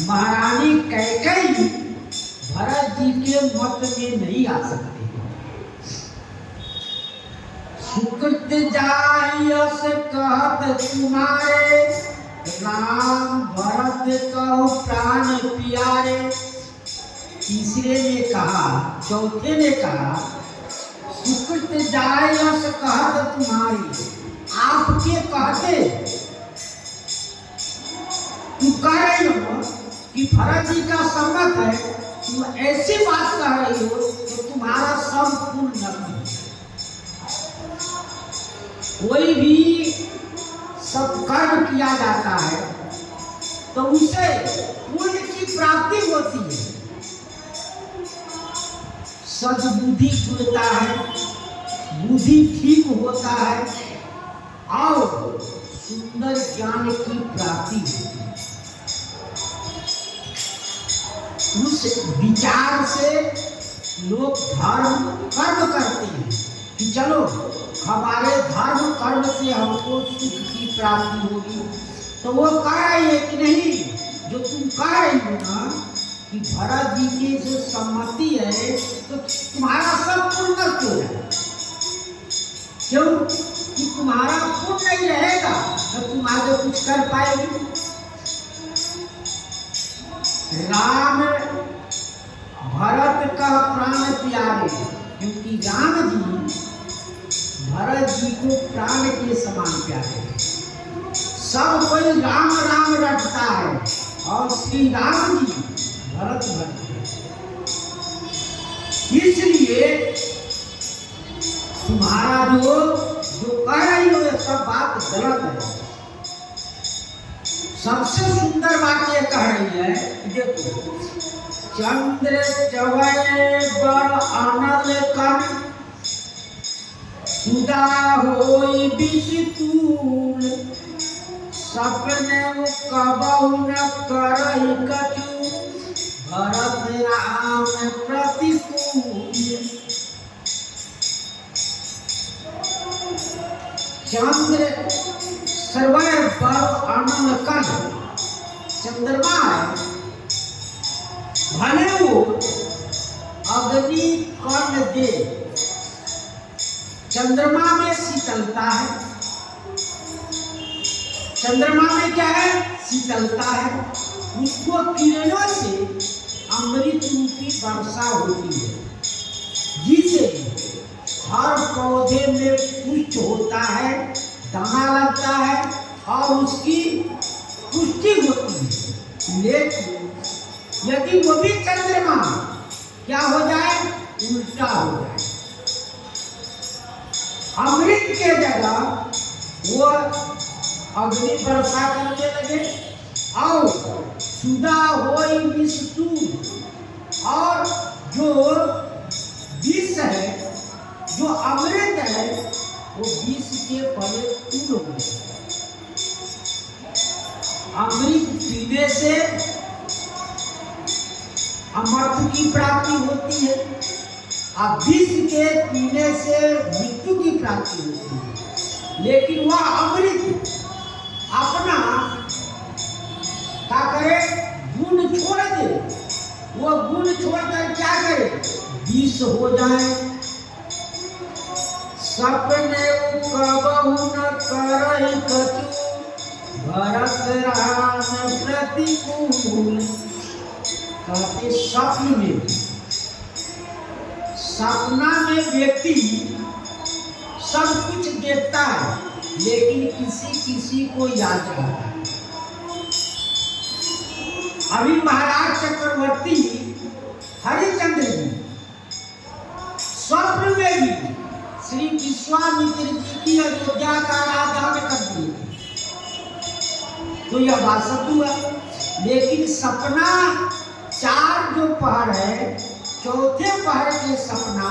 महारानी कैकेयी भरत जी के मत में नहीं आ सकती। सुकृत जायस कहत तुम्हारे, राम भरत कहो प्राण प्यारे। तीसरे ने कहा, चौथे ने कहा, सुकृत जायस कहत तुम्हारी, आपके कहते तुम कह रही हो कि भरत जी का सम्मत है, तुम ऐसी बात कह रही हो तो तुम्हारा संपूर्ण नहीं। कोई भी सत्कर्म किया जाता है तो उसे पुण्य की प्राप्ति होती है। सद्बुद्धि खुलता है, बुद्धि ठीक होता है और सुंदर ज्ञान की प्राप्ति होती है। उस विचार से लोग धर्म कर्म करते हैं कि चलो हमारे धर्म कर्म से हमको सुख की प्राप्ति होगी। तो वो कह रही है कि नहीं, जो तुम कह रही हो ना कि भरत जी की जो सम्मति है तो तुम्हारा सब पुण्य क्यों है? क्यों कि तुम्हारा पुण्य नहीं रहेगा तो तुम आगे कुछ कर पाएगी। राम भरत का प्राण प्यारे, क्योंकि राम जी भरत जी को प्राण के समान प्यारे हैं। सब कोई राम राम रटता है और श्री राम जी भरत भक्त है। इसलिए तुम्हारा जो कह रही हो ये सब बात गलत है। सबसे सुंदर बात ये कह रही है, देखो, चंद्र चवय बर आनंद कर, सुधा होई बिस्तूल, सपने कबहु न करहि कछु, भरत राम प्रतिकूल। चंद्र सर्वय बर आनंद कर, चंद्रमा है, भले वो अग्नि कर्ण दे। चंद्रमा में शीतलता है, चंद्रमा में क्या है? शीतलता है। उसको किरणों से अमृत रूपी वर्षा होती है, जिसे हर पौधे में पुष्ट होता है, दाना लगता है और उसकी पुष्टि होती है। लेकिन यदि वो भी चंद्रमा क्या हो जाए? उल्टा हो जाए। अमृत के जगह वो अग्नि वर्षा करने लगे और सुधा होई विस्तूल, और जो विष है, जो अमृत है, वो विष के पले तूल हो गए। अमृत पीने से अमृत की प्राप्ति होती है, अब विष के पीने से मृत्यु की प्राप्ति होती है। लेकिन वह अमृत अपना क्या करे? गुण छोड़ दे। वो गुण छोड़कर क्या करे? विष हो जाए। सपने कबहु न करहि कछु, भरत राम प्रतिकूल। कहते स्वप्न में, सपना में व्यक्ति सब कुछ देखता है लेकिन किसी किसी को याद रहता है। अभी महाराज चक्रवर्ती हरिश्चंद्र जी स्वप्न में भी श्री विश्वामित्र जी की अयोध्या का आराधना कर दिए, तो यह बात सत्य हुआ। लेकिन सपना 4 जो पहर है, चौथे पहर के सपना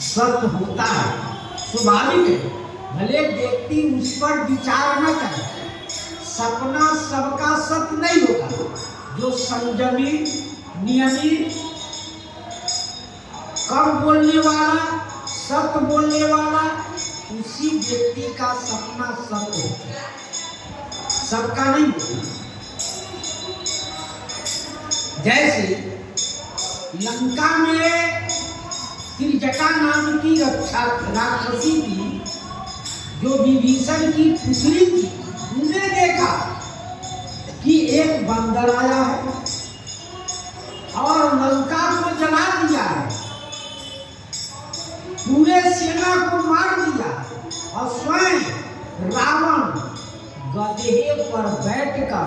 सत्य होता है, स्वाभाविक है। भले व्यक्ति उस पर विचार न करे, सपना सबका सत्य नहीं होगा। जो संयमी, नियमित, कम बोलने वाला, सत्य बोलने वाला, उसी व्यक्ति का सपना सत्य होता है, सबका नहीं होता। जैसे लंका में त्रिजटा नाम की राक्षसी थी, जो विभीषण की पुत्री थी। उन्हें देखा कि एक बंदर आया है और लंका को जला दिया है, पूरे सेना को मार दिया और स्वयं रावण गधे पर बैठकर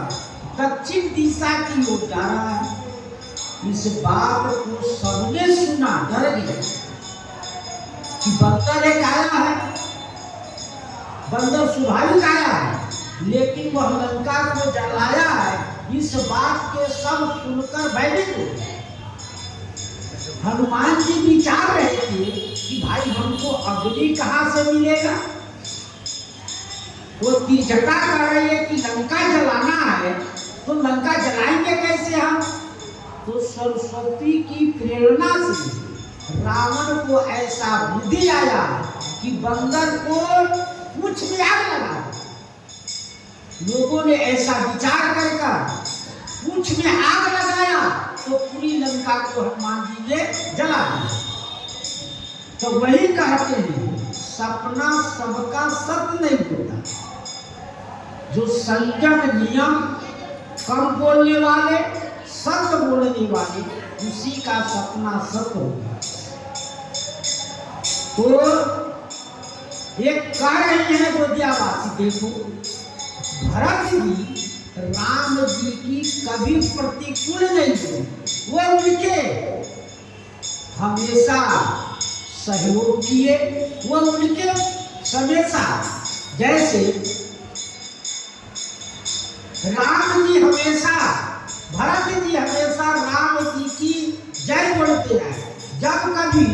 दक्षिण दिशा की ओर जा रहा है। इस बात को सबने सुना, डर गए कि बंदर एक आया है। बंदर स्वाभाविक आया है, लेकिन वह लंका को जलाया है। इस बात के सब सुनकर भयभीत हो गए। हनुमान जी विचार रहे थे कि भाई हमको अग्नि कहाँ से मिलेगा। वो त्रिजटा कह रही है कि लंका जलाना है, तो लंका जलाएंगे कैसे हम। तो सरस्वती की प्रेरणा से रावण को ऐसा बुद्धि आया कि बंदर को पूंछ में आग लगा। लोगों ने ऐसा विचार कर पूंछ में आग लगाया, तो पूरी लंका को हनुमान जी ने जला दिया। तो वही कहते हैं सपना सबका सत्य नहीं होता। जो संयम, नियम, कम बोलने वाले, सत्य बोलने वाले, उसी का सपना सत्य होगा। तो एक कह रहे हैं अयोध्यावासी, देखो भरत जी राम जी की कभी प्रतिकूल नहीं हुए, वो उनके हमेशा सहयोग किए, वो उनके हमेशा, जैसे राम जी हमेशा, भरत जी हमेशा राम जी की जय बोलते हैं। जब कभी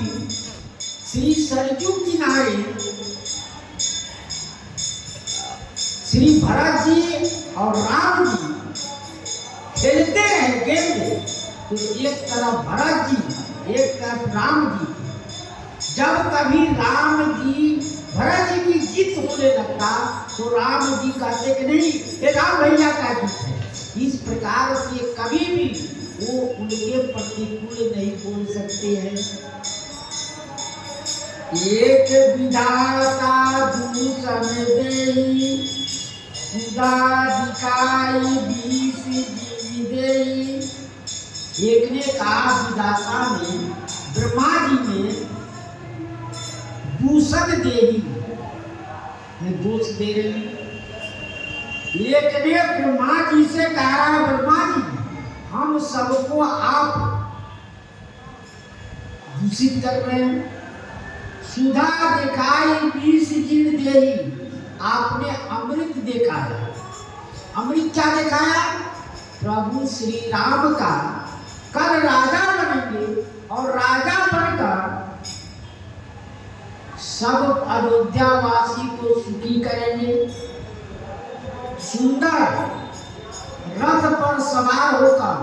श्री सरयू किनारे श्री भरत जी और राम जी खेलते रहे गेंद, तो एक तरफ भरत जी, एक तरफ राम जी। जब कभी राम जी, भरत जी की जीत होने लगता, तो राम जी कहते कि नहीं, ये राम भैया का जीत है। इस प्रकार से कभी भी वो उनके प्रतिकूल नहीं बोल सकते हैं। एक विधाता दूषण देई, खुदा दिखाई बीस जीव देई। एक ने कहा, विधाता ने, ब्रह्मा जी ने दूषण देई, दोष दे रही। एक ने ब्रह्मा जी से कहा, ब्रह्मा जी हम सबको आप दूषित कर रहे हैं। सुधा दिखाई बीस जीव देई, आपने अमृत देखा है। अमृत क्या दिखाया? प्रभु श्री राम का कल राजा बनेंगे और राजा बनकर सब अयोध्यावासी को सुखी करेंगे। सुंदर रथ पर सवार होकर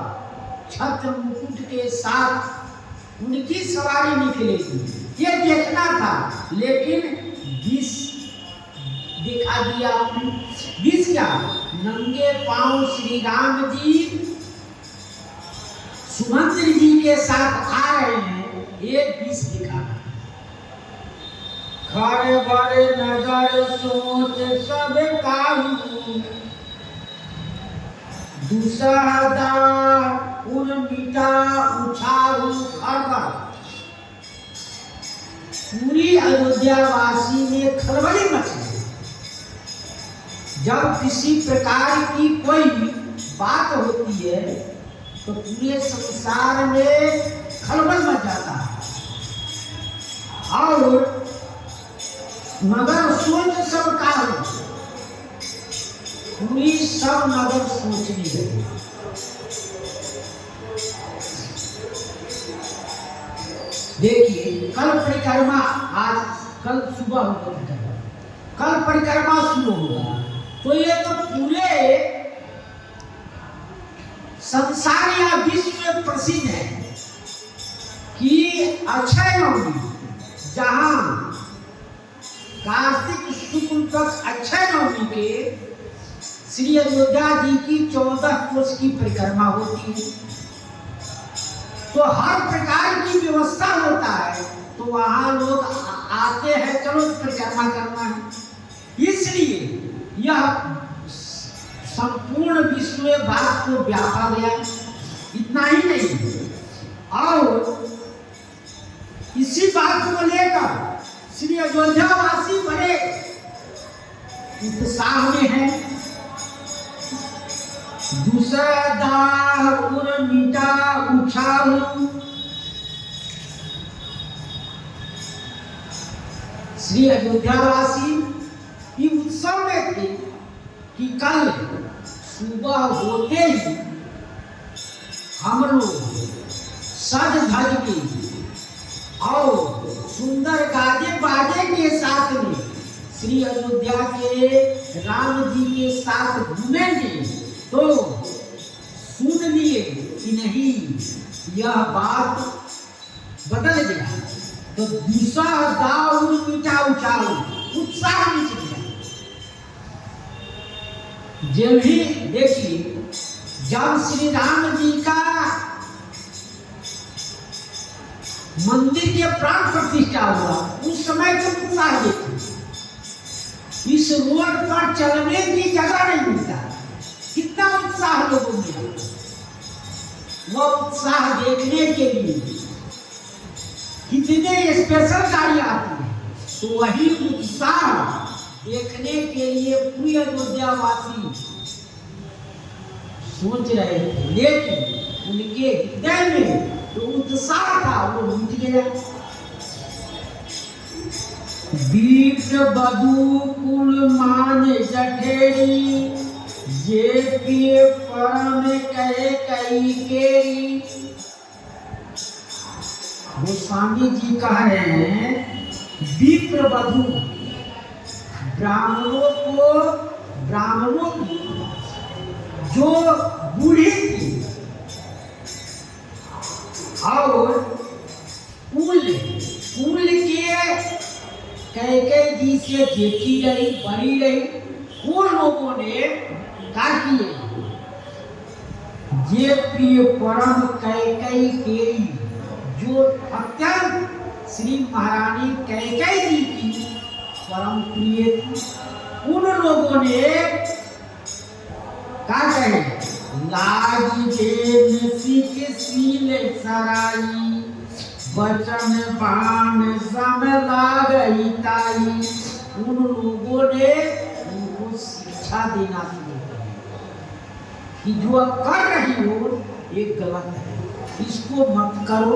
छत्र मुकुट के साथ उनकी सवारी निकलेगी, ये देखना था। लेकिन विष दिखा दिया। विष क्या? नंगे पांव श्री राम जी सुमंत्र जी के साथ आ रहे हैं, ये विष दिखा। खरे बड़े नगर सोच सब काहू, दुसहदा उर्मी मीठा उछारू खरबड़। पूरी अयोध्यावासी में खलबली मची। जब किसी प्रकार की कोई बात होती है तो पूरे संसार में खलबल मच जाता है और नगर सोच सब कारण पूरी सब नगर सोचने लगी। देखिए कल परिक्रमा, आज कल सुबह होगा, कल परिक्रमा शुरू होगा तो ये तो पूरे संसार या विश्व में प्रसिद्ध है कि अक्षय नवमी, जहां कार्तिक शुक्ल तक अक्षय नवमी के श्री अयोध्या जी की 14 कोस की परिक्रमा होती है। तो हर प्रकार की व्यवस्था होता है, तो वहां लोग आते हैं, चलो परिक्रमा करना है। इसलिए यह संपूर्ण विश्व में बात को व्यापा गया। इतना ही नहीं, और इसी बात को लेकर श्री अयोध्यावासी बड़े उत्साह में है। दूसरा दार मीठा उछालू। श्री अयोध्यावासी ये उत्सव में थे कि कल सुबह होते ही हम लोग सज धज के और सुंदर गाजे बाजे के साथ में श्री अयोध्या के राम जी के साथ घूमेंगे। तो सुन लिए कि नहीं, यह बात बदल गया। तो दूसरा दाऊर मीठा उछालू, उत्साह नीचे गया। जब भी देखिए, जब श्री राम जी का मंदिर के प्राण प्रतिष्ठा हुआ, उस समय तो उत्साह देखिए। इस रोड पर चलने की जगह नहीं मिलता, कितना उत्साह लोगों में। वो उत्साह देखने के लिए कितने स्पेशल गाड़ी आती है, तो वही उत्साह देखने के लिए पूरी अयोध्यावासी सोच रहे थे, लेकिन उनके हृदय में तो उत्साह था, वो मिट गया। बीट बधू कुल मान जठेरी, जे पिए परम कहे कई केरी। गोस्वामी जी कह रहे हैं, विप्र बधू ब्राह्मणों की जो बूढ़ी थी और कुल के कैकेयी जी से जेठी रही, बड़ी रही, उन लोगों ने क्या किए, ये प्रिय परम कैकेयी केरी, जो अत्यंत श्री महारानी कैकेयी जी की परम प्रिय थी, उन लोगों ने क्या कहे, लागी देन सीख सील सराई, बचन बाण सम लागई ताई। उन लोगों ने उनको शिक्षा देना शुरू कर कि जो कर रही हो ये गलत है, इसको मत करो,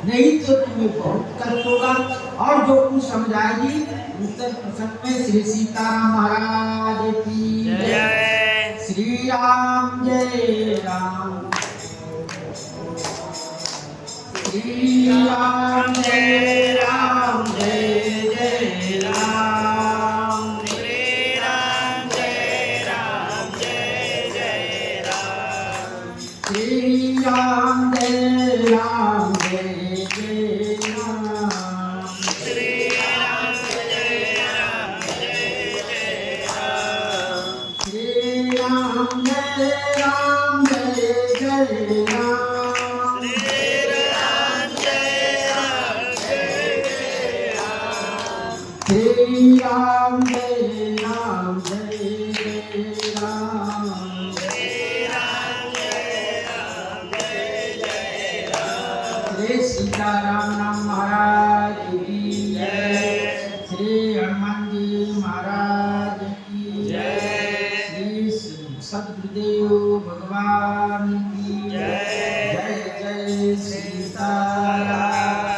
नहीं तो तुम्हें बहुत कष्ट होगा। और जो कुछ समझाएगी उत्तर प्रसंग में श्री सीताराम महाराज की जय। श्री राम जय राम, श्री राम जय राम, जय जय राम, श्री राम जय राम, जय जय राम, श्री राम जय राम, जय जय राम, श्री राम जय राम, जय जय राम, श्री राम जय राम, जय जय राम। श्री राम जय राम, जय जय राम, श्री राम जय राम, राम नाम महाराज की जय। श्री हनुमान जी महाराज की जय। श्री सद्गुरुदेव भगवान की जय। जय जय सीताराम।